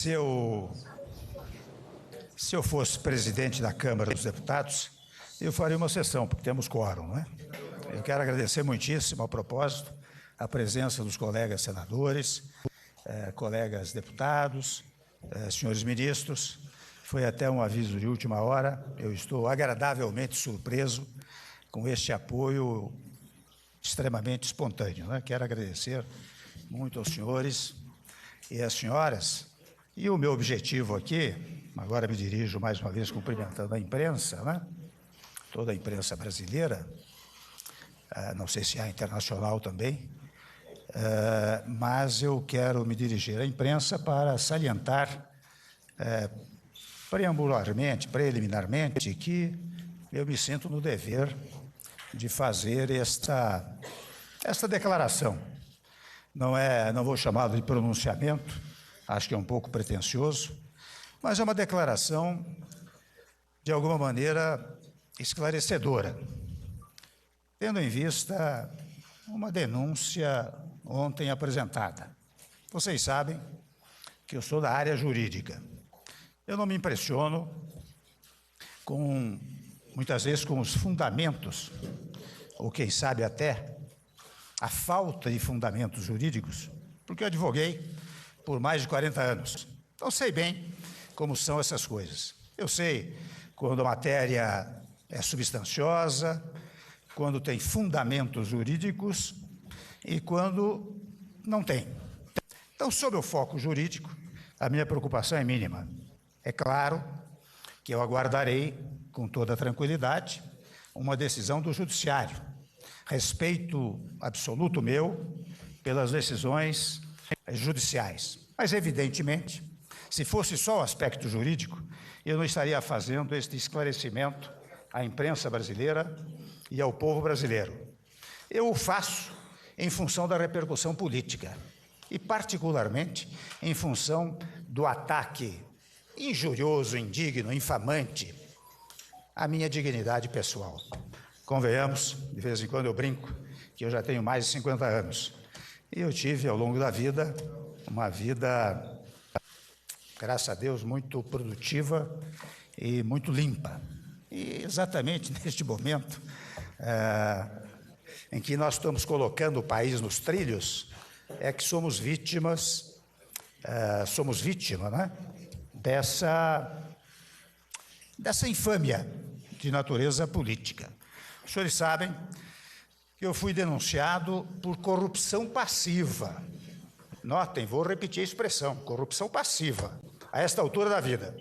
Se eu fosse presidente da Câmara dos Deputados, eu faria uma sessão, porque temos quórum, não é? Eu quero agradecer muitíssimo, a propósito, a presença dos colegas senadores, colegas deputados, senhores ministros. Foi até um aviso de última hora. Eu estou agradavelmente surpreso com este apoio extremamente espontâneo, não é? Quero agradecer muito aos senhores e às senhoras. E o meu objetivo aqui, agora me dirijo mais uma vez cumprimentando a imprensa, né? Toda a imprensa brasileira, não sei se há internacional também, mas eu quero me dirigir à imprensa para salientar preliminarmente, que eu me sinto no dever de fazer esta declaração. Não vou chamá-lo de pronunciamento, acho que é um pouco pretensioso, mas é uma declaração, de alguma maneira, esclarecedora, tendo em vista uma denúncia ontem apresentada. Vocês sabem que eu sou da área jurídica. Eu não me impressiono muitas vezes com os fundamentos, ou quem sabe até a falta de fundamentos jurídicos, porque eu advoguei por mais de 40 anos. Então, sei bem como são essas coisas. Eu sei quando a matéria é substanciosa, quando tem fundamentos jurídicos e quando não tem. Então, sob o foco jurídico, a minha preocupação é mínima. É claro que eu aguardarei, com toda tranquilidade, uma decisão do Judiciário. Respeito absoluto meu pelas decisões judiciais. Mas, evidentemente, se fosse só o aspecto jurídico, eu não estaria fazendo este esclarecimento à imprensa brasileira e ao povo brasileiro. Eu o faço em função da repercussão política e, particularmente, em função do ataque injurioso, indigno, infamante à minha dignidade pessoal. Convenhamos, de vez em quando eu brinco, que eu já tenho mais de 50 anos. E eu tive, ao longo da vida, uma vida, graças a Deus, muito produtiva e muito limpa. E exatamente neste momento em que nós estamos colocando o país nos trilhos, é que somos vítima, né, dessa infâmia de natureza política. Os senhores sabem que eu fui denunciado por corrupção passiva. Notem, vou repetir a expressão, corrupção passiva, a esta altura da vida,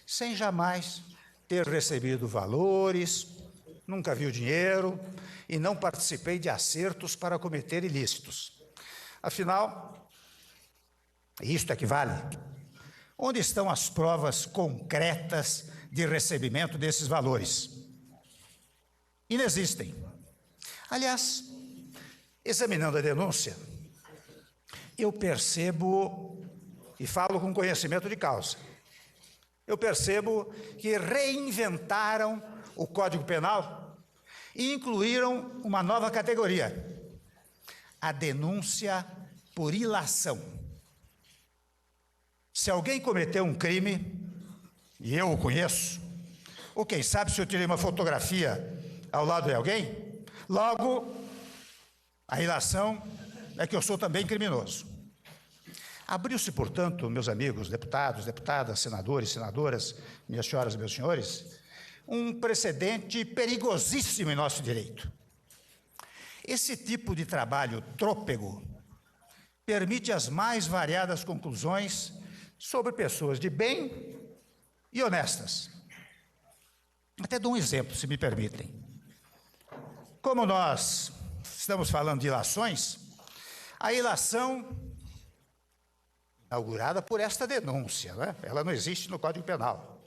sem jamais ter recebido valores, nunca vi o dinheiro e não participei de acertos para cometer ilícitos. Afinal, isto é que vale. Onde estão as provas concretas de recebimento desses valores? Inexistem. Aliás, examinando a denúncia, eu percebo, e falo com conhecimento de causa, eu percebo que reinventaram o Código Penal e incluíram uma nova categoria, a denúncia por ilação. Se alguém cometeu um crime, e eu o conheço, ou quem sabe se eu tirei uma fotografia ao lado de alguém, logo, a ilação é que eu sou também criminoso. Abriu-se, portanto, meus amigos, deputados, deputadas, senadores, senadoras, minhas senhoras e meus senhores, um precedente perigosíssimo em nosso direito. Esse tipo de trabalho trôpego permite as mais variadas conclusões sobre pessoas de bem e honestas. Até dou um exemplo, se me permitem. Como nós estamos falando de ilações, a ilação inaugurada por esta denúncia, né? Ela não existe no Código Penal,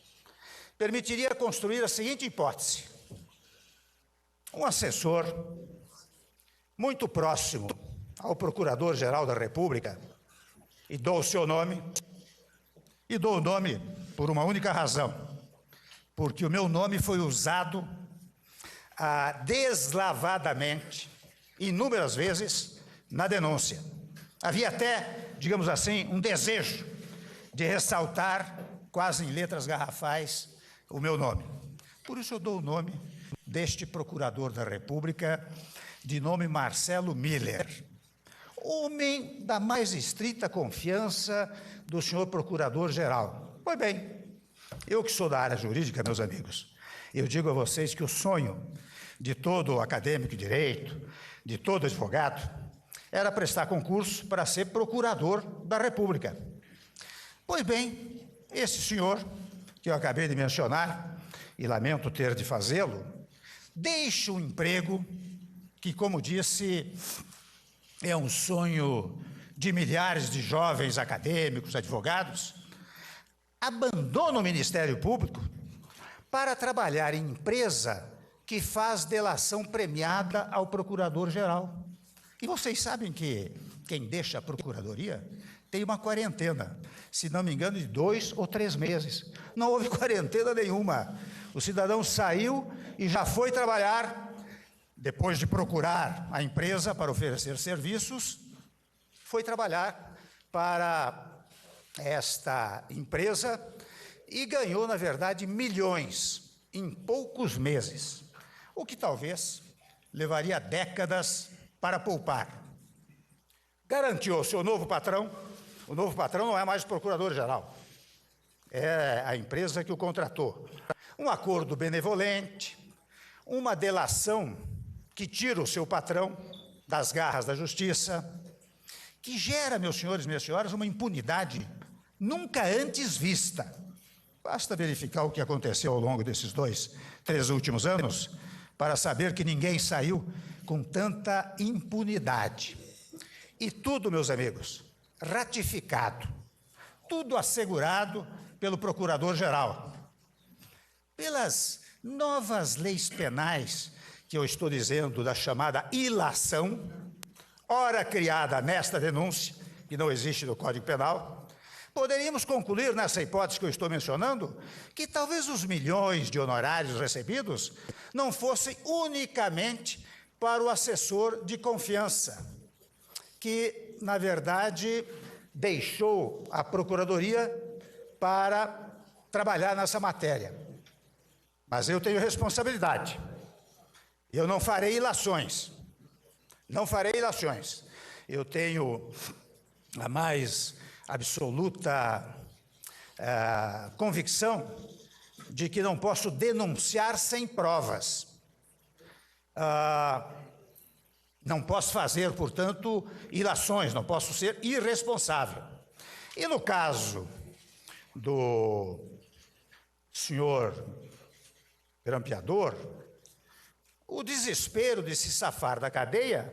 permitiria construir a seguinte hipótese: um assessor muito próximo ao Procurador-Geral da República, e dou o seu nome, e dou o nome por uma única razão, porque o meu nome foi usado deslavadamente, inúmeras vezes, na denúncia. Havia até, digamos assim, um desejo de ressaltar, quase em letras garrafais, o meu nome. Por isso eu dou o nome deste procurador da República, de nome Marcelo Miller, homem da mais estrita confiança do senhor procurador-geral. Pois bem, eu que sou da área jurídica, meus amigos, eu digo a vocês que o sonho de todo acadêmico de direito, de todo advogado, era prestar concurso para ser procurador da República. Pois bem, esse senhor, que eu acabei de mencionar, e lamento ter de fazê-lo, deixa um emprego que, como disse, é um sonho de milhares de jovens acadêmicos, advogados, abandona o Ministério Público para trabalhar em empresa que faz delação premiada ao procurador-geral. E vocês sabem que quem deixa a procuradoria tem uma quarentena, se não me engano, de 2 ou 3 meses. Não houve quarentena nenhuma. O cidadão saiu e já foi trabalhar, depois de procurar a empresa para oferecer serviços, foi trabalhar para esta empresa e ganhou, na verdade, milhões em poucos meses, o que talvez levaria décadas para poupar. Garantiu ao seu novo patrão, o novo patrão não é mais o procurador-geral, é a empresa que o contratou, um acordo benevolente, uma delação que tira o seu patrão das garras da justiça, que gera, meus senhores e minhas senhoras, uma impunidade nunca antes vista. Basta verificar o que aconteceu ao longo desses 2, 3 últimos anos para saber que ninguém saiu com tanta impunidade. E tudo, meus amigos, ratificado, tudo assegurado pelo Procurador-Geral. Pelas novas leis penais, que eu estou dizendo da chamada ilação, ora criada nesta denúncia, que não existe no Código Penal, poderíamos concluir nessa hipótese que eu estou mencionando, que talvez os milhões de honorários recebidos não fossem unicamente para o assessor de confiança, que, na verdade, deixou a Procuradoria para trabalhar nessa matéria. Mas eu tenho responsabilidade. Eu não farei ilações. Não farei ilações. Eu tenho a mais absoluta convicção de que não posso denunciar sem provas. Não posso fazer, portanto, ilações, não posso ser irresponsável. E no caso do senhor grampeador, o desespero de se safar da cadeia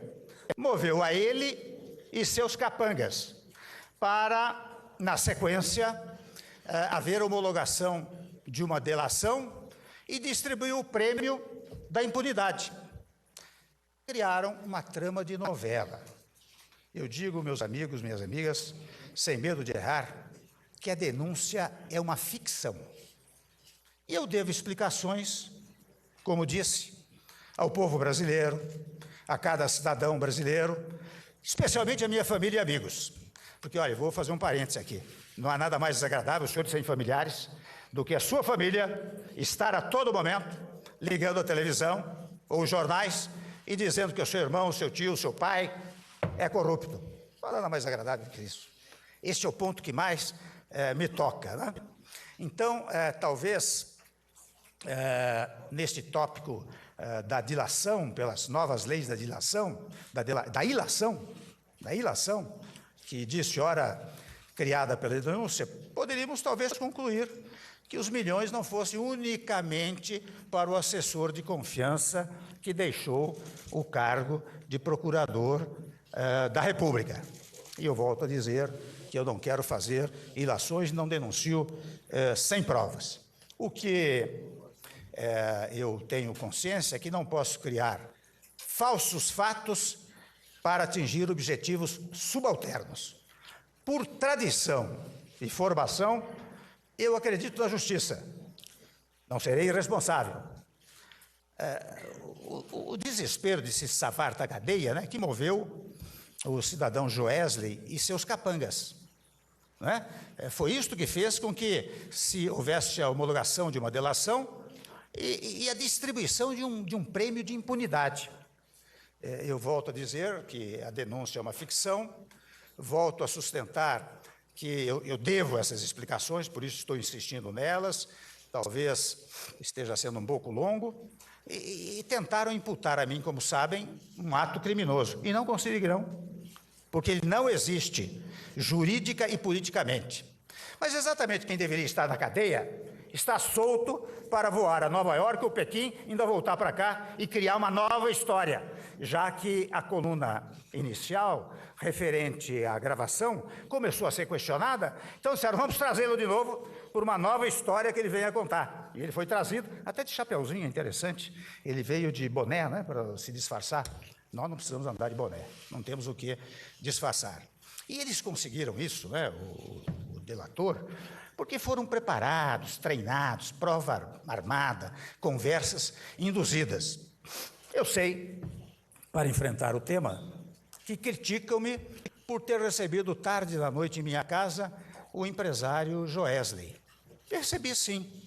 moveu a ele e seus capangas para, na sequência, haver homologação de uma delação e distribuir o prêmio da impunidade. Criaram uma trama de novela. Eu digo, meus amigos, minhas amigas, sem medo de errar, que a denúncia é uma ficção. E eu devo explicações, como disse, ao povo brasileiro, a cada cidadão brasileiro, especialmente a minha família e amigos. Porque, olha, eu vou fazer um parêntese aqui. Não há nada mais desagradável, os senhores serem familiares, do que a sua família estar a todo momento ligando a televisão ou os jornais e dizendo que o seu irmão, o seu tio, o seu pai é corrupto. Não há nada mais agradável que isso. Esse é o ponto que mais me toca, né? Então, talvez, neste tópico da dilação, pelas novas leis da dilação, da ilação, que disse, ora, criada pela denúncia, poderíamos talvez concluir que os milhões não fossem unicamente para o assessor de confiança que deixou o cargo de procurador da República. E eu volto a dizer que eu não quero fazer ilações, não denuncio sem provas. O que eu tenho consciência é que não posso criar falsos fatos para atingir objetivos subalternos. Por tradição e formação, eu acredito na justiça. Não serei irresponsável. O desespero de se safar da cadeia, né, que moveu o cidadão Joesley e seus capangas. não é? Foi isto que fez com que se houvesse a homologação de uma delação e a distribuição de um prêmio de impunidade. Eu volto a dizer que a denúncia é uma ficção, volto a sustentar que eu devo essas explicações, por isso estou insistindo nelas, talvez esteja sendo um pouco longo, e tentaram imputar a mim, como sabem, um ato criminoso, e não conseguirão, porque ele não existe jurídica e politicamente. Mas exatamente quem deveria estar na cadeia está solto para voar a Nova York ou Pequim, ainda voltar para cá e criar uma nova história, já que a coluna inicial, referente à gravação, começou a ser questionada, então disseram, vamos trazê-lo de novo por uma nova história que ele venha contar. E ele foi trazido, até de chapeuzinho, interessante, ele veio de boné, né, para se disfarçar. Nós não precisamos andar de boné, não temos o que disfarçar. E eles conseguiram isso, né, o delator, porque foram preparados, treinados, prova armada, conversas induzidas. Eu sei, para enfrentar o tema, que criticam-me por ter recebido tarde da noite em minha casa o empresário Joesley. Percebi sim.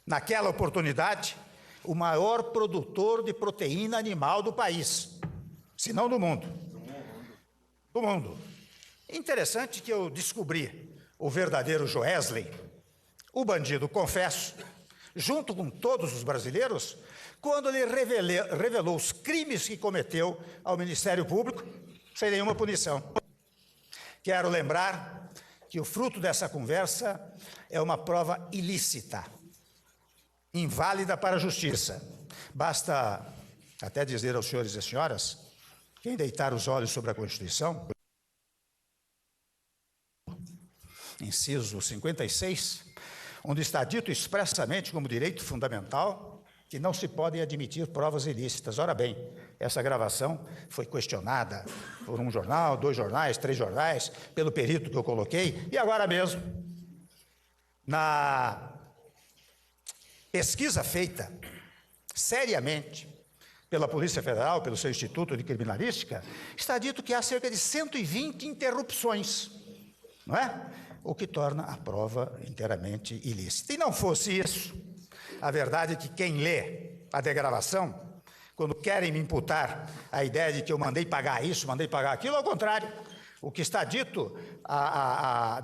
Naquela oportunidade, o maior produtor de proteína animal do país, se não do mundo. Do mundo. Interessante que eu descobri o verdadeiro Joesley, o bandido, confesso, junto com todos os brasileiros, quando ele revelou os crimes que cometeu ao Ministério Público, sem nenhuma punição. Quero lembrar que o fruto dessa conversa é uma prova ilícita, inválida para a justiça. Basta até dizer aos senhores e senhoras, quem deitar os olhos sobre a Constituição, inciso 56, onde está dito expressamente como direito fundamental que não se podem admitir provas ilícitas. Ora bem, essa gravação foi questionada por um jornal, 2 jornais, 3 jornais, pelo perito que eu coloquei, e agora mesmo, na pesquisa feita seriamente pela Polícia Federal, pelo seu Instituto de Criminalística, está dito que há cerca de 120 interrupções, não é? O que torna a prova inteiramente ilícita. E não fosse isso, a verdade é que quem lê a degravação, quando querem me imputar a ideia de que eu mandei pagar isso, mandei pagar aquilo, ao contrário, o que está dito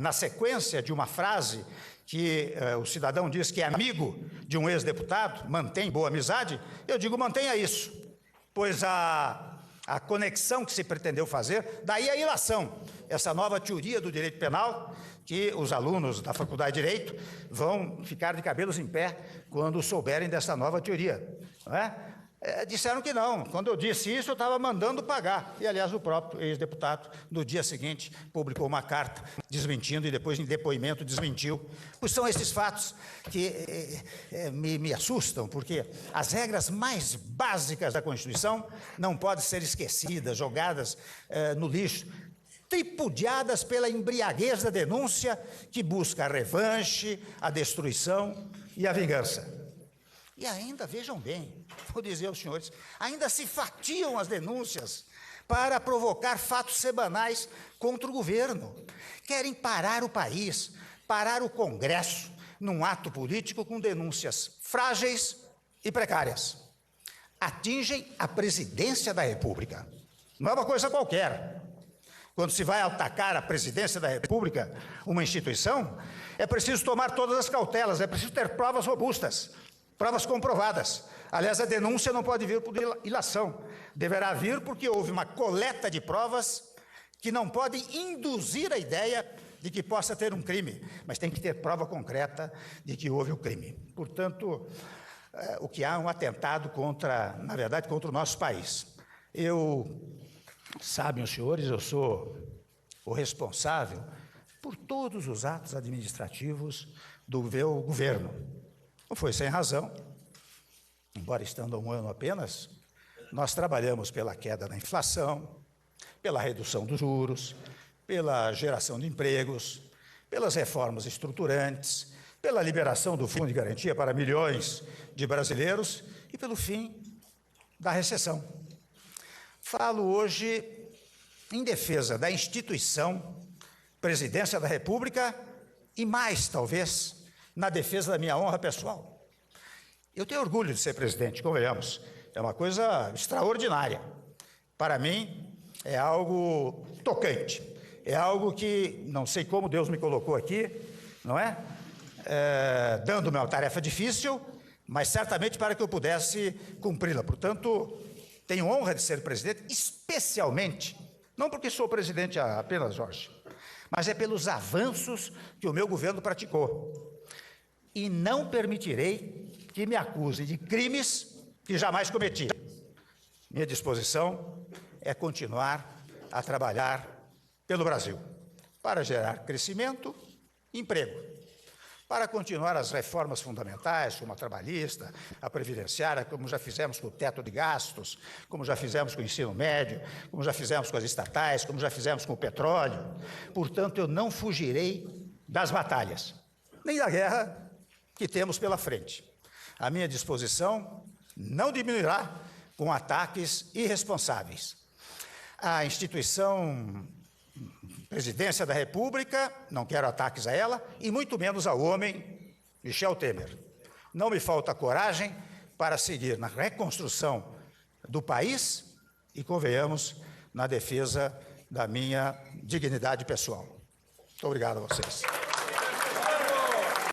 na sequência de uma frase que o cidadão diz que é amigo de um ex-deputado, mantém boa amizade, eu digo mantenha isso, pois a conexão que se pretendeu fazer, daí a ilação, essa nova teoria do direito penal, que os alunos da Faculdade de Direito vão ficar de cabelos em pé quando souberem dessa nova teoria, não é? Disseram que não. Quando eu disse isso, eu estava mandando pagar. E, aliás, o próprio ex-deputado, no dia seguinte, publicou uma carta desmentindo e depois, em depoimento, desmentiu. Pois são esses fatos que me assustam, porque as regras mais básicas da Constituição não podem ser esquecidas, jogadas no lixo, tripudiadas pela embriaguez da denúncia que busca a revanche, a destruição e a vingança. E ainda, vejam bem, vou dizer aos senhores, ainda se fatiam as denúncias para provocar fatos semanais contra o governo. Querem parar o país, parar o Congresso, num ato político com denúncias frágeis e precárias. Atingem a presidência da República. Não é uma coisa qualquer. Quando se vai atacar a presidência da República, uma instituição, é preciso tomar todas as cautelas, é preciso ter provas robustas, provas comprovadas. Aliás, a denúncia não pode vir por ilação, deverá vir porque houve uma coleta de provas que não podem induzir a ideia de que possa ter um crime, mas tem que ter prova concreta de que houve o crime. Portanto, o que há é um atentado na verdade, contra o nosso país. Sabem os senhores, eu sou o responsável por todos os atos administrativos do meu governo. Não foi sem razão, embora estando há um ano apenas, nós trabalhamos pela queda da inflação, pela redução dos juros, pela geração de empregos, pelas reformas estruturantes, pela liberação do Fundo de Garantia para milhões de brasileiros e pelo fim da recessão. Falo hoje em defesa da instituição presidência da República e mais, talvez, na defesa da minha honra pessoal. Eu tenho orgulho de ser presidente, convenhamos. É uma coisa extraordinária. Para mim, é algo tocante. É algo que, não sei como Deus me colocou aqui, não é? Dando-me uma tarefa difícil, mas certamente para que eu pudesse cumpri-la. Portanto, tenho honra de ser presidente, especialmente, não porque sou presidente apenas, Jorge, mas é pelos avanços que o meu governo praticou. E não permitirei que me acusem de crimes que jamais cometi. Minha disposição é continuar a trabalhar pelo Brasil, para gerar crescimento e emprego, para continuar as reformas fundamentais, como a trabalhista, a previdenciária, como já fizemos com o teto de gastos, como já fizemos com o ensino médio, como já fizemos com as estatais, como já fizemos com o petróleo. Portanto, eu não fugirei das batalhas, nem da guerra que temos pela frente. A minha disposição não diminuirá com ataques irresponsáveis. A instituição Presidência da República, não quero ataques a ela, e muito menos ao homem Michel Temer. Não me falta coragem para seguir na reconstrução do país e, convenhamos, na defesa da minha dignidade pessoal. Muito obrigado a vocês.